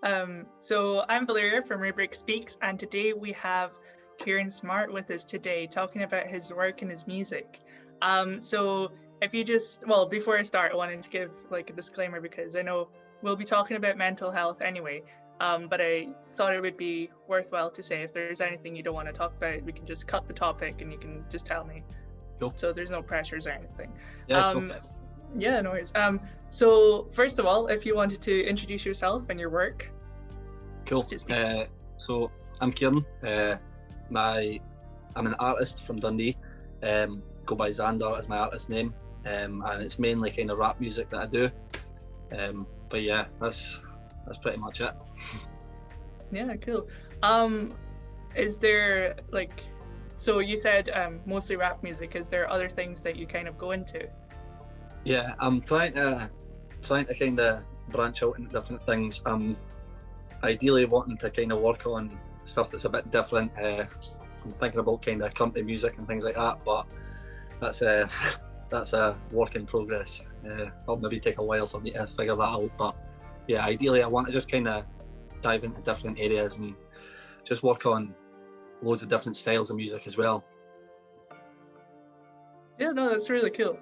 So I'm Valeria from Rebreak Speaks, and today we have Kieran Smart with us today, talking about his work and his music. So if you just, well, before I start, I wanted to give like a disclaimer because I know we'll be talking about mental health anyway. But I thought it would be worthwhile to say if there's anything you don't want to talk about, we can just cut the topic and you can just tell me. Cool. So there's no pressures or anything. Yeah, cool. Yeah, no worries. So first of all, if you wanted to introduce yourself and your work. Cool. So I'm Kieran. I'm an artist from Dundee. Go by Xander as my artist name, and it's mainly kind of rap music that I do. But yeah, that's pretty much it. Yeah, cool. Is there like, so you said mostly rap music. Is there other things that you kind of go into? Yeah, I'm trying to kind of branch out into different things. I'm ideally wanting to kind of work on stuff that's a bit different. I'm thinking about kind of country music and things like that, but that's a work in progress. It'll maybe take a while for me to figure that out, but yeah, ideally I want to just kind of dive into different areas and just work on loads of different styles of music as well. Yeah, no, that's really cool.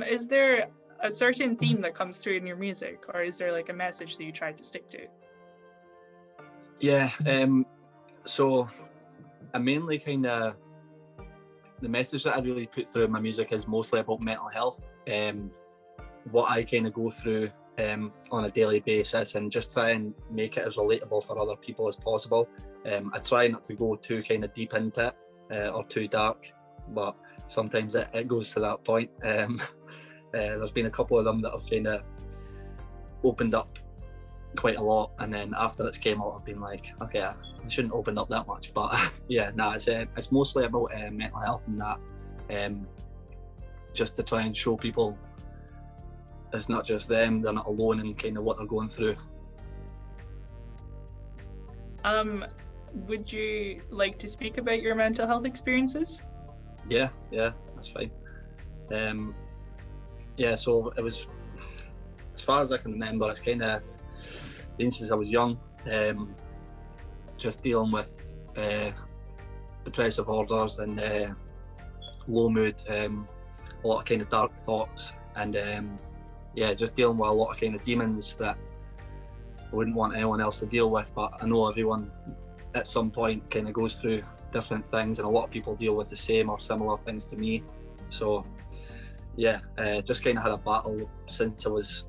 Is there a certain theme that comes through in your music, or is there like a message that you try to stick to? Yeah, so I mainly kind of, the message that I really put through in my music is mostly about mental health, what I kind of go through on a daily basis, and just try and make it as relatable for other people as possible. I try not to go too kind of deep into it or too dark, but sometimes it goes to that point. There's been a couple of them that have kind of opened up quite a lot, and then after it's came out I've been like, okay, I shouldn't open up that much, but yeah, it's mostly about mental health and that, just to try and show people it's not just them, they're not alone in kind of what they're going through. Would you like to speak about your mental health experiences? Yeah, that's fine. Yeah, so it was, as far as I can remember, it's kind of been since I was young, just dealing with depressive orders and low mood, a lot of kind of dark thoughts, and yeah, just dealing with a lot of kind of demons that I wouldn't want anyone else to deal with, but I know everyone at some point kind of goes through different things, and a lot of people deal with the same or similar things to me. So yeah, just kind of had a battle since I was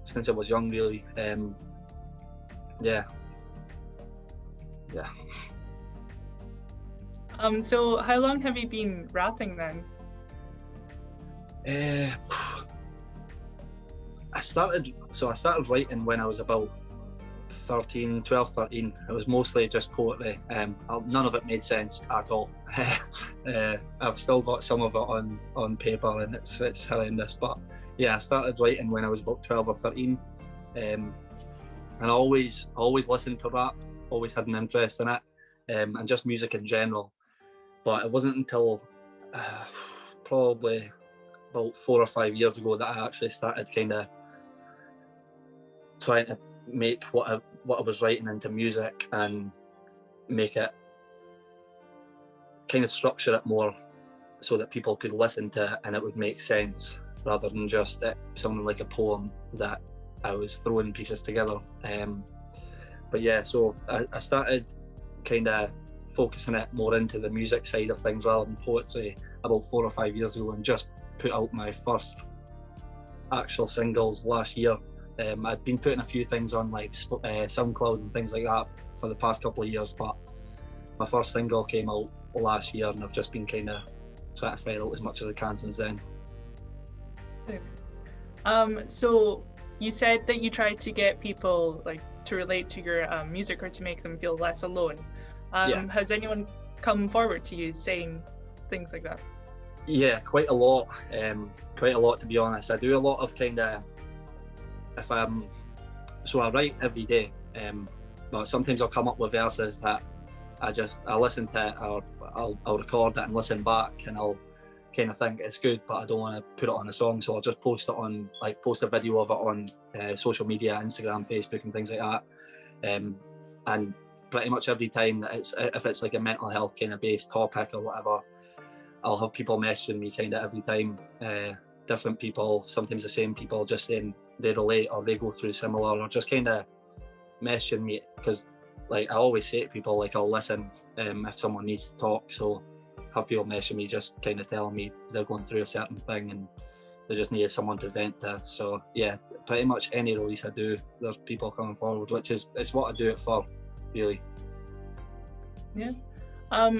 young, really. Yeah. So how long have you been rapping then? I started writing when I was about 12, 13. It was mostly just poetry. None of it made sense at all. I've still got some of it on paper, and it's horrendous. But yeah, I started writing when I was about 12 or 13. And I always listened to rap, always had an interest in it, and just music in general. But it wasn't until probably about 4 or 5 years ago that I actually started kind of trying to make what I was writing into music and make it, kind of structure it more so that people could listen to it and it would make sense, rather than just it sounding like a poem that I was throwing pieces together. But yeah, so I started kind of focusing it more into the music side of things rather than poetry about 4 or 5 years ago, and just put out my first actual singles last year. I'd been putting a few things on like SoundCloud and things like that for the past couple of years, but my first single came out last year, and I've just been kind of trying to fire out as much as I can since then. So you said that you tried to get people like to relate to your music, or to make them feel less alone. Yeah. Has anyone come forward to you saying things like that? Yeah, quite a lot to be honest. I do a lot of kind of, so I write every day, but sometimes I'll come up with verses that I listen to it, or I'll record it and listen back, and I'll kind of think it's good, but I don't want to put it on a song, so I'll just post a video of it on social media, Instagram, Facebook and things like that. And pretty much every time that if it's like a mental health kind of based topic or whatever, I'll have people messaging me kind of every time, different people, sometimes the same people, just saying they relate or they go through similar, or just kind of messaging me, because like I always say to people, like I'll listen if someone needs to talk. So have people message me just kind of telling me they're going through a certain thing and they just needed someone to vent to. So yeah, pretty much any release I do, there's people coming forward, which is it's what I do it for, really. Yeah.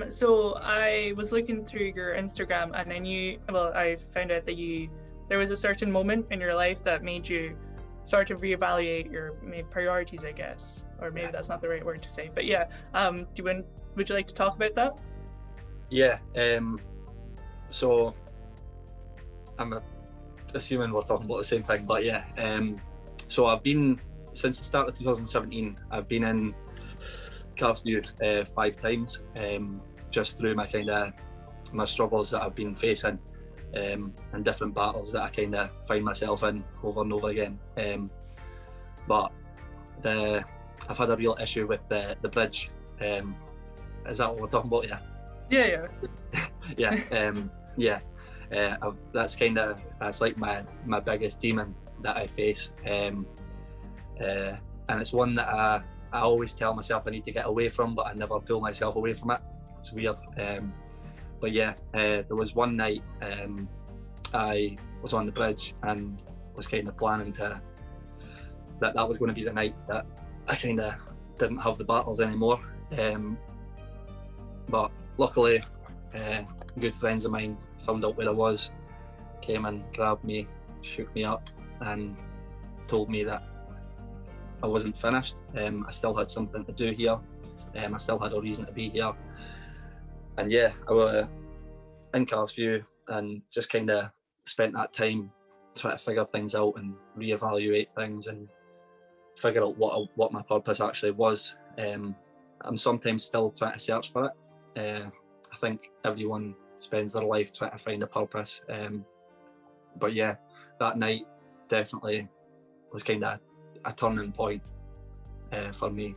So I was looking through your Instagram and I found out that there was a certain moment in your life that made you sort of reevaluate your priorities, I guess, or maybe that's not the right word to say, but yeah. Would you like to talk about that? Yeah. So I'm assuming we're talking about the same thing, but yeah. So I've been, since the start of 2017, I've been in Cardiff 5 times, just through my struggles that I've been facing, and different battles that I kind of find myself in over and over again. But I've had a real issue with the bridge. Is that what we're talking about? Yeah. Yeah. That's like my biggest demon that I face, and it's one that I always tell myself I need to get away from, but I never pull myself away from it. It's weird. But yeah, there was one night I was on the bridge and was kind of planning that was going to be the night that I kind of didn't have the battles anymore. But luckily, good friends of mine found out where I was, came and grabbed me, shook me up, and told me that I wasn't finished. I still had something to do here. I still had a reason to be here. And yeah, I was in Cardiff and just kind of spent that time trying to figure things out and reevaluate things and figure out what my purpose actually was. I'm sometimes still trying to search for it. I think everyone spends their life trying to find a purpose. But yeah, that night definitely was kind of a turning point for me.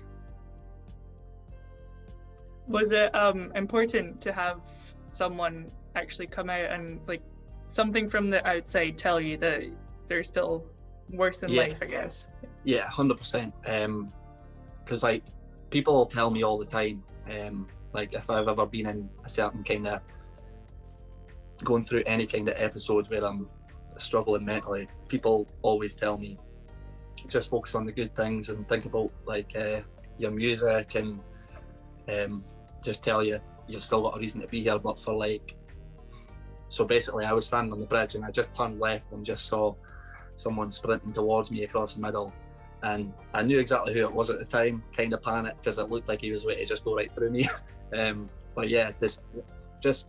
Was it important to have someone actually come out and like something from the outside tell you that there's still worth in life, I guess? Yeah, 100%. Because like people will tell me all the time, like if I've ever been in a certain kind of going through any kind of episode where I'm struggling mentally, people always tell me just focus on the good things and think about like your music and just tell you you've still got a reason to be here. But for like, so basically I was standing on the bridge and I just turned left and just saw someone sprinting towards me across the middle, and I knew exactly who it was at the time. Kind of panicked because it looked like he was waiting to just go right through me. But yeah, just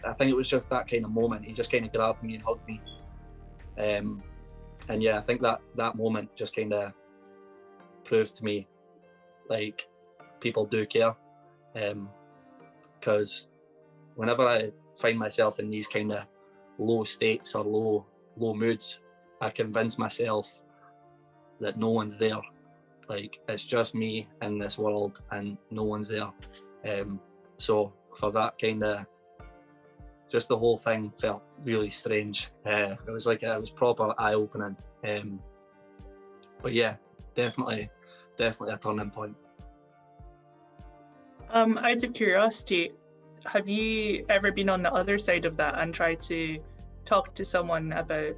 I think it was just that kind of moment. He just kind of grabbed me and hugged me, and yeah, I think that moment just kind of proved to me like people do care, because whenever I find myself in these kind of low states or low moods, I convince myself that no one's there. Like it's just me in this world and no one's there. So for that kind of, just the whole thing felt really strange. It was proper eye-opening. But yeah, definitely a turning point. Out of curiosity, have you ever been on the other side of that and tried to talk to someone about,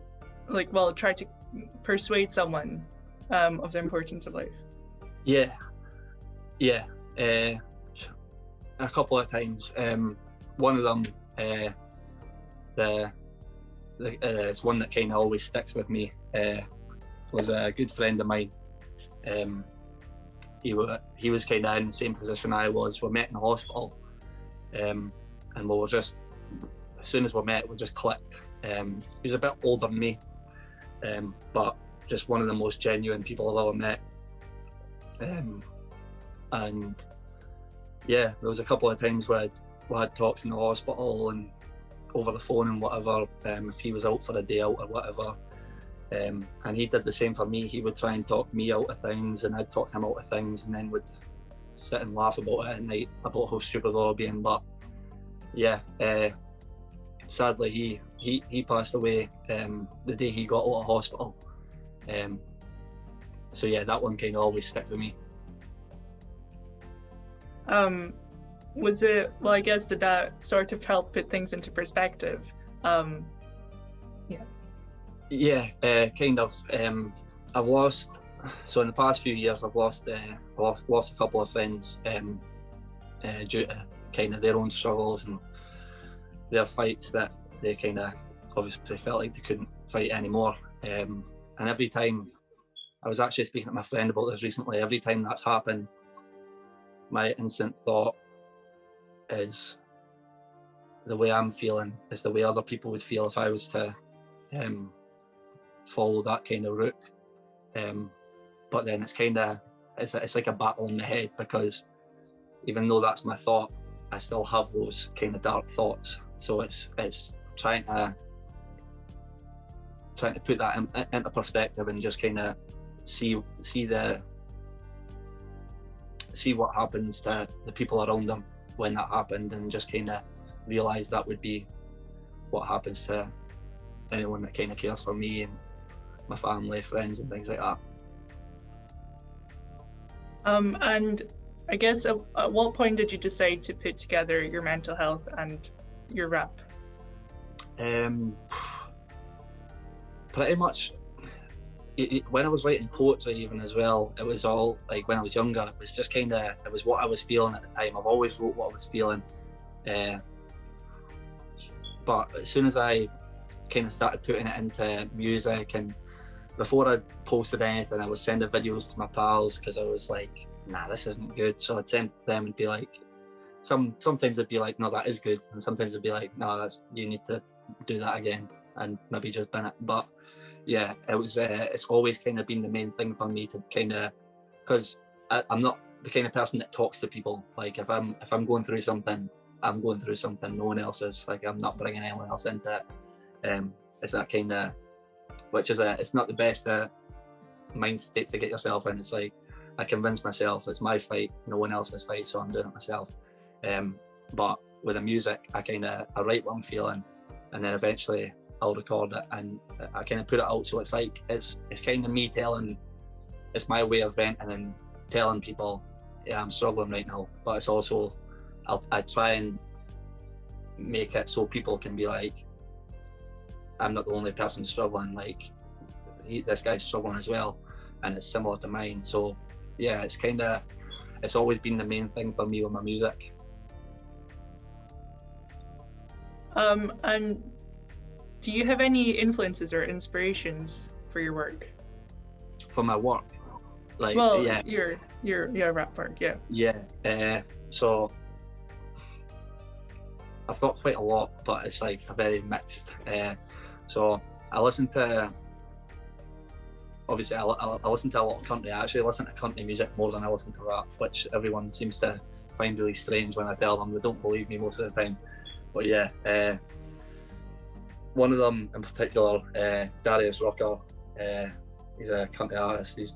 try to persuade someone of the importance of life? Yeah, a couple of times. One of them, it's one that kind of always sticks with me. Was a good friend of mine. He was kind of in the same position I was. We met in the hospital, and we were just, as soon as we met, we just clicked. He was a bit older than me, but just one of the most genuine people I've ever met. And yeah, there was a couple of times where we had talks in the hospital and over the phone and whatever, if he was out for a day out or whatever. And he did the same for me. He would try and talk me out of things and I'd talk him out of things, and then sit and laugh about it at night, about how stupid we're all being. But yeah, sadly he passed away the day he got out of hospital. So yeah, that one kind of always sticks with me. Was it, well, I guess, did that sort of help put things into perspective? Yeah, kind of. I've lost, so in the past few years, I've lost a couple of friends due to kind of their own struggles and their fights that they kind of obviously felt like they couldn't fight anymore. And every time, I was actually speaking to my friend about this recently, every time that's happened, my instant thought is the way I'm feeling is the way other people would feel if I was to follow that kind of route. But then it's kind of, it's like a battle in the head, because even though that's my thought, I still have those kind of dark thoughts. So it's trying to put that into perspective and just kind of see what happens to the people around them when that happened, and just kind of realize that would be what happens to anyone that kind of cares for me and my family, friends, and things like that. And I guess at what point did you decide to put together your mental health and your rap? Pretty much when I was writing poetry even as well, it was all like when I was younger, it was just kind of, it was what I was feeling at the time. I've always wrote what I was feeling. But as soon as I kind of started putting it into music, and before I posted anything, I was sending videos to my pals because I was like, nah, this isn't good. So I'd send them and be like, sometimes it'd be like, no, that is good. And sometimes it'd be like, no, you need to do that again, and maybe just bin it. But yeah, it was, it's always kind of been the main thing for me to kind of, because I'm not the kind of person that talks to people. Like if I'm going through something, I'm going through something, no one else is. Like I'm not bringing anyone else into it. It's that kind of, which is it's not the best mind states to get yourself in. It's like, I convince myself it's my fight, no one else's fight, so I'm doing it myself. But with the music, I write what I'm feeling, and then eventually I'll record it and I kind of put it out. So it's like, it's kind of me telling, it's my way of venting and telling people, yeah, I'm struggling right now. But it's also, I try and make it so people can be like, I'm not the only person struggling, like this guy's struggling as well, and it's similar to mine. So yeah, it's always been the main thing for me with my music. And do you have any influences or inspirations for your work? For my work? Like, well, yeah. Your rap work, yeah. Yeah, so I've got quite a lot, but it's like a very mixed. So I listen to, obviously I listen to a lot of country. I actually listen to country music more than I listen to rap, which everyone seems to find really strange when I tell them. They don't believe me most of the time. But yeah, one of them in particular, Darius Rucker, he's a country artist. He's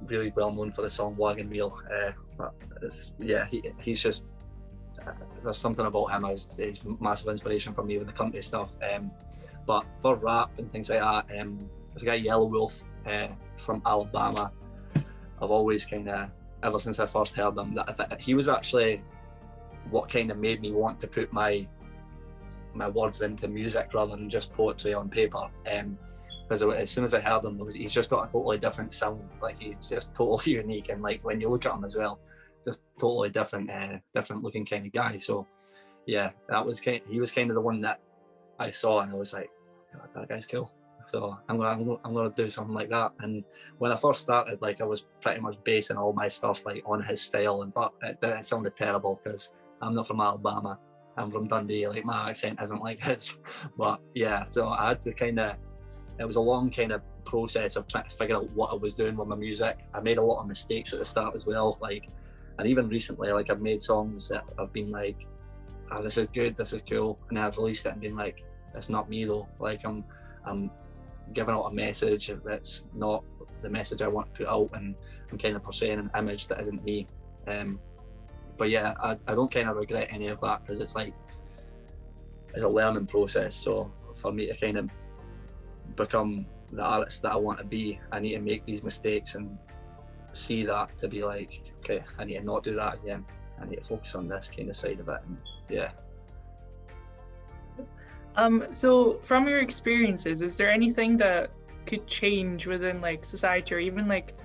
really well known for the song Wagon Wheel. He's just, there's something about him. He's massive inspiration for me with the country stuff. But for rap and things like that, there's a guy, Yellow Wolf, from Alabama. I've always kind of, ever since I first heard him, that he was actually what kind of made me want to put my words into music rather than just poetry on paper. Because as soon as I heard him, he's just got a totally different sound. Like he's just totally unique, and like when you look at him as well, just totally different looking kind of guy. So yeah, he was kind of the one that I saw, and I was like, God, that guy's cool. So I'm gonna do something like that. And when I first started, like I was pretty much basing all my stuff like on his style, but it sounded terrible because I'm not from Alabama. I'm from Dundee. Like my accent isn't like his. But yeah, so I had to it was a long kind of process of trying to figure out what I was doing with my music. I made a lot of mistakes at the start as well. Like, and even recently, like I've made songs that I've been like, oh, this is good, this is cool, and then I've released it and been like, that's not me though. Like I'm giving out a message that's not the message I want to put out, and I'm kind of portraying an image that isn't me. but yeah, I don't kind of regret any of that, because it's like, it's a learning process. So for me to kind of become the artist that I want to be, I need to make these mistakes and see that to be like, okay, I need to not do that again. I need to focus on this kind of side of it. And yeah. So from your experiences, is there anything that could change within like society or even like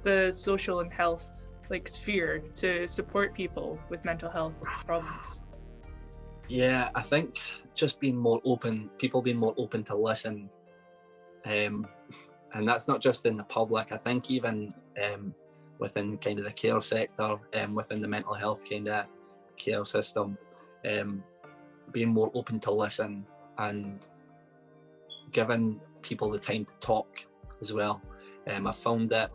the social and health like sphere to support people with mental health problems? Yeah, I think just being more open, people being more open to listen, and that's not just in the public. I think even within kind of the care sector, within the mental health kind of care system, being more open to listen and giving people the time to talk as well. I've found that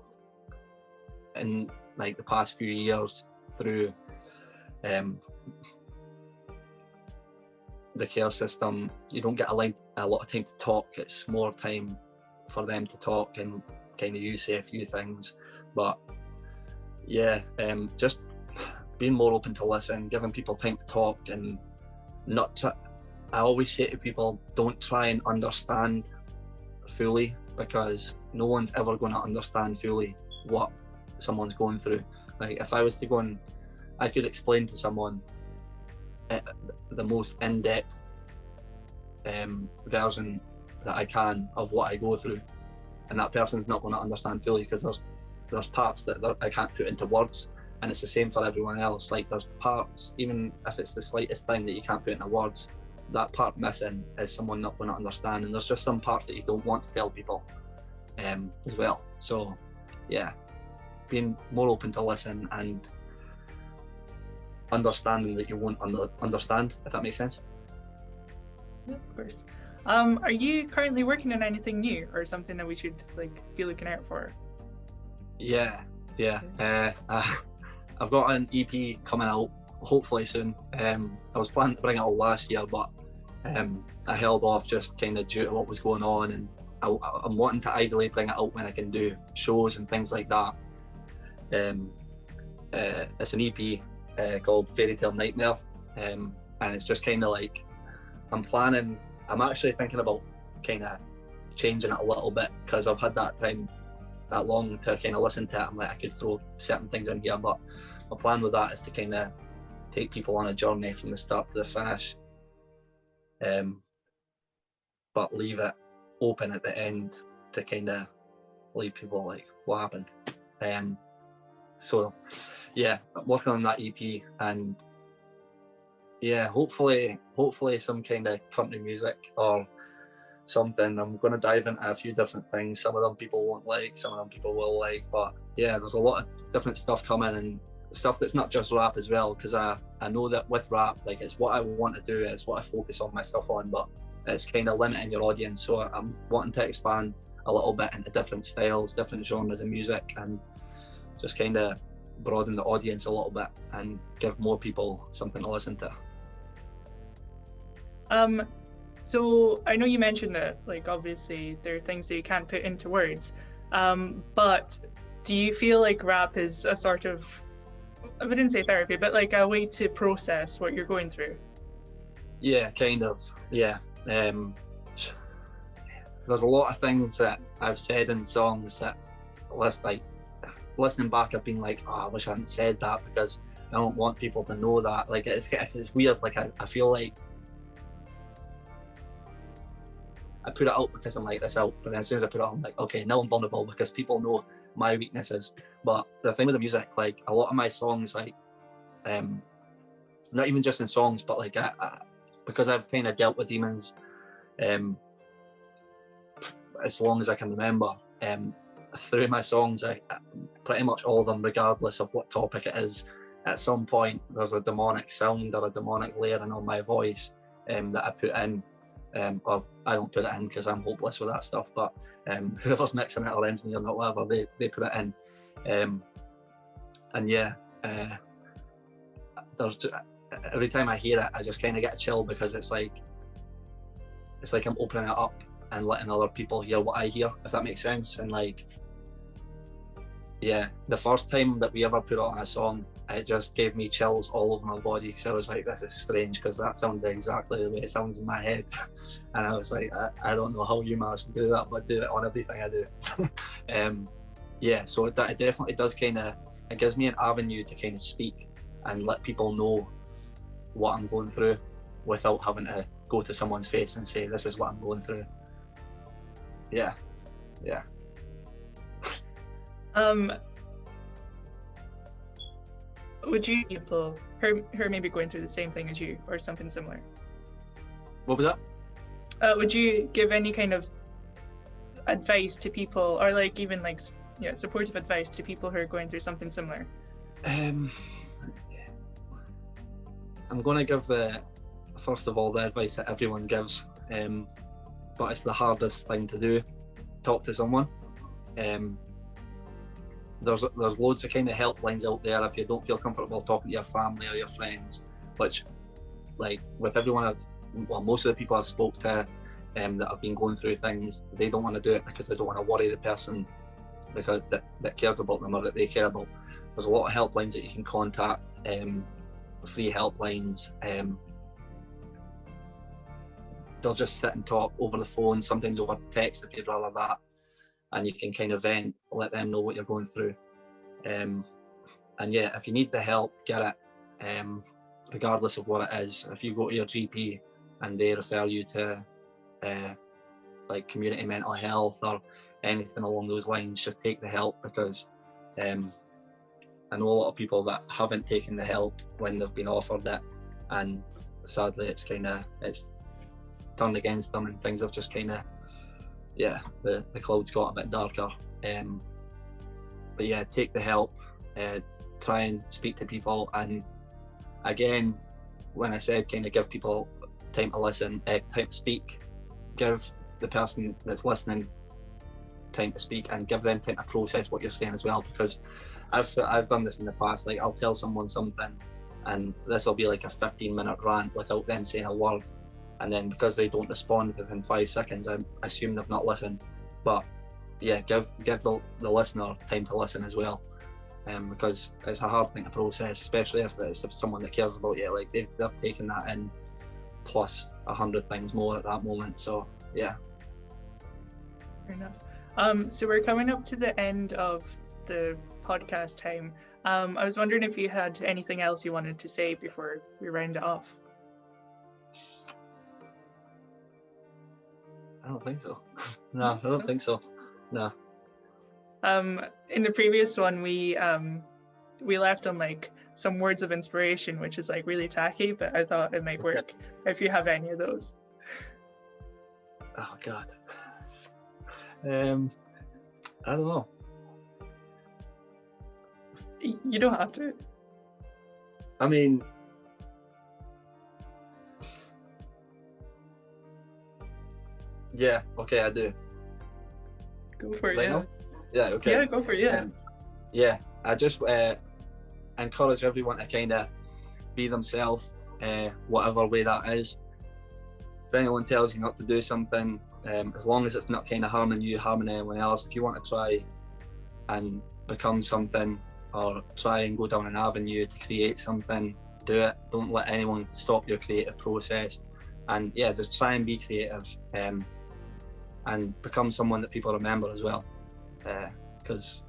in like the past few years through the care system, you don't get a lot of time to talk. It's more time for them to talk and kind of you say a few things. But yeah, just being more open to listen, giving people time to talk, and not I always say to people, don't try and understand fully, because no one's ever going to understand fully what someone's going through. Like if I was to go and I could explain to someone the most in-depth version that I can of what I go through, and that person's not going to understand fully, because there's parts that I can't put into words, and it's the same for everyone else. Like there's parts, even if it's the slightest thing that you can't put into words, that part missing is someone not going to understand, and there's just some parts that you don't want to tell people as well. So yeah, being more open to listen and understanding that you won't understand, if that makes sense. Yeah, of course. Are you currently working on anything new or something that we should like be looking out for? Yeah. I've got an EP coming out hopefully soon. I was planning to bring it out last year, but I held off just kind of due to what was going on, and I'm wanting to ideally bring it out when I can do shows and things like that. It's an EP called Fairy Tale Nightmare, and it's just kind of like I'm actually thinking about kind of changing it a little bit, because I've had that time that long to kind of listen to it. I'm like, I could throw certain things in here, but my plan with that is to kind of take people on a journey from the start to the finish, but leave it open at the end to kind of leave people like, what happened? So yeah, working on that EP, and yeah, hopefully some kind of country music or something. I'm going to dive into a few different things. Some of them people won't like, some of them people will like, but yeah, there's a lot of different stuff coming, and stuff that's not just rap as well, because I know that with rap, like, it's what I want to do, it's what I focus on my stuff on, but it's kind of limiting your audience. So I'm wanting to expand a little bit into different styles, different genres of music, and just kind of broaden the audience a little bit and give more people something to listen to. So I know you mentioned that, like, obviously there are things that you can't put into words, but do you feel like rap is a sort of, I wouldn't say therapy, but like a way to process what you're going through? Yeah, kind of. Yeah. There's a lot of things that I've said in songs that, like, listening back, I've been like, oh, I wish I hadn't said that, because I don't want people to know that. Like, it's weird. Like, I feel like I put it out because I'm like, this out, but then as soon as I put it out, I'm like, okay, now I'm vulnerable because people know my weaknesses. But the thing with the music, like, a lot of my songs, like, not even just in songs, but like, because I've kind of dealt with demons as long as I can remember, through my songs, I pretty much all of them, regardless of what topic it is, at some point there's a demonic sound or a demonic layering on my voice that I put in, or I don't put it in because I'm hopeless with that stuff, but whoever's mixing it or engineering it or whatever, they put it in, and yeah, there's every time I hear it, I just kind of get a chill, because it's like I'm opening it up and letting other people hear what I hear, if that makes sense. And like, yeah, the first time that we ever put on a song, it just gave me chills all over my body, because I was like, this is strange, because that sounded exactly the way it sounds in my head. And I was like, I don't know how you managed to do that, but do it on everything I do. Yeah, so it definitely does kind of, it gives me an avenue to kind of speak and let people know what I'm going through without having to go to someone's face and say, this is what I'm going through. Yeah. Would you people who are maybe going through the same thing as you or something similar? What was that? Would you give any kind of advice to people, or like even like supportive advice to people who are going through something similar? I'm going to give first of all the advice that everyone gives, but it's the hardest thing to do. Talk to someone. There's loads of kind of helplines out there if you don't feel comfortable talking to your family or your friends, which, like with everyone, most of the people I've spoke to that have been going through things, they don't want to do it because they don't want to worry the person because that cares about them or that they care about. There's a lot of helplines that you can contact, free helplines. They'll just sit and talk over the phone, sometimes over text if you'd rather that, and you can kind of vent, let them know what you're going through. And yeah, if you need the help, get it, regardless of what it is. If you go to your GP and they refer you to like community mental health or anything along those lines, just take the help, because I know a lot of people that haven't taken the help when they've been offered it, and sadly it's turned against them and things have just kind of, the clouds got a bit darker. But yeah, take the help, try and speak to people, and again, when I said kind of give people time to listen, time to speak, give the person that's listening time to speak and give them time to process what you're saying as well, because I've done this in the past. Like, I'll tell someone something and this will be like a 15-minute rant without them saying a word, and then because they don't respond within 5 seconds, I assume they've not listened. But yeah, give the listener time to listen as well, because it's a hard thing to process, especially if it's someone that cares about you. Like they've taken that in plus 100 things more at that moment. So yeah. Fair enough. So we're coming up to the end of the podcast time. I was wondering if you had anything else you wanted to say before we round it off. I don't think so. No, I don't think so. No. In the previous one, we left on like some words of inspiration, which is like really tacky, but I thought it might work if you have any of those. Oh God. I don't know. You don't have to. I mean, yeah, okay, I do. Go for it. Right now? Yeah, okay. Yeah, go for it. Yeah. Yeah, I just encourage everyone to kind of be themselves, whatever way that is. If anyone tells you not to do something, as long as it's not kind of harming you, harming anyone else, if you want to try and become something or try and go down an avenue to create something, do it. Don't let anyone stop your creative process. And yeah, just try and be creative, and become someone that people remember as well, because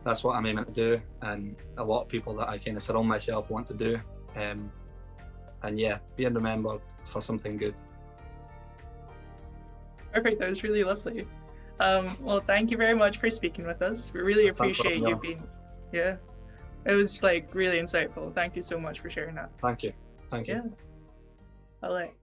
that's what I'm aiming to do, and a lot of people that I kind of surround myself want to do, and yeah, being remembered for something good. Perfect, that was really lovely. Well, thank you very much for speaking with us. We really appreciate you being, it was like really insightful. Thank you so much for sharing that. Thank you. Yeah. All right.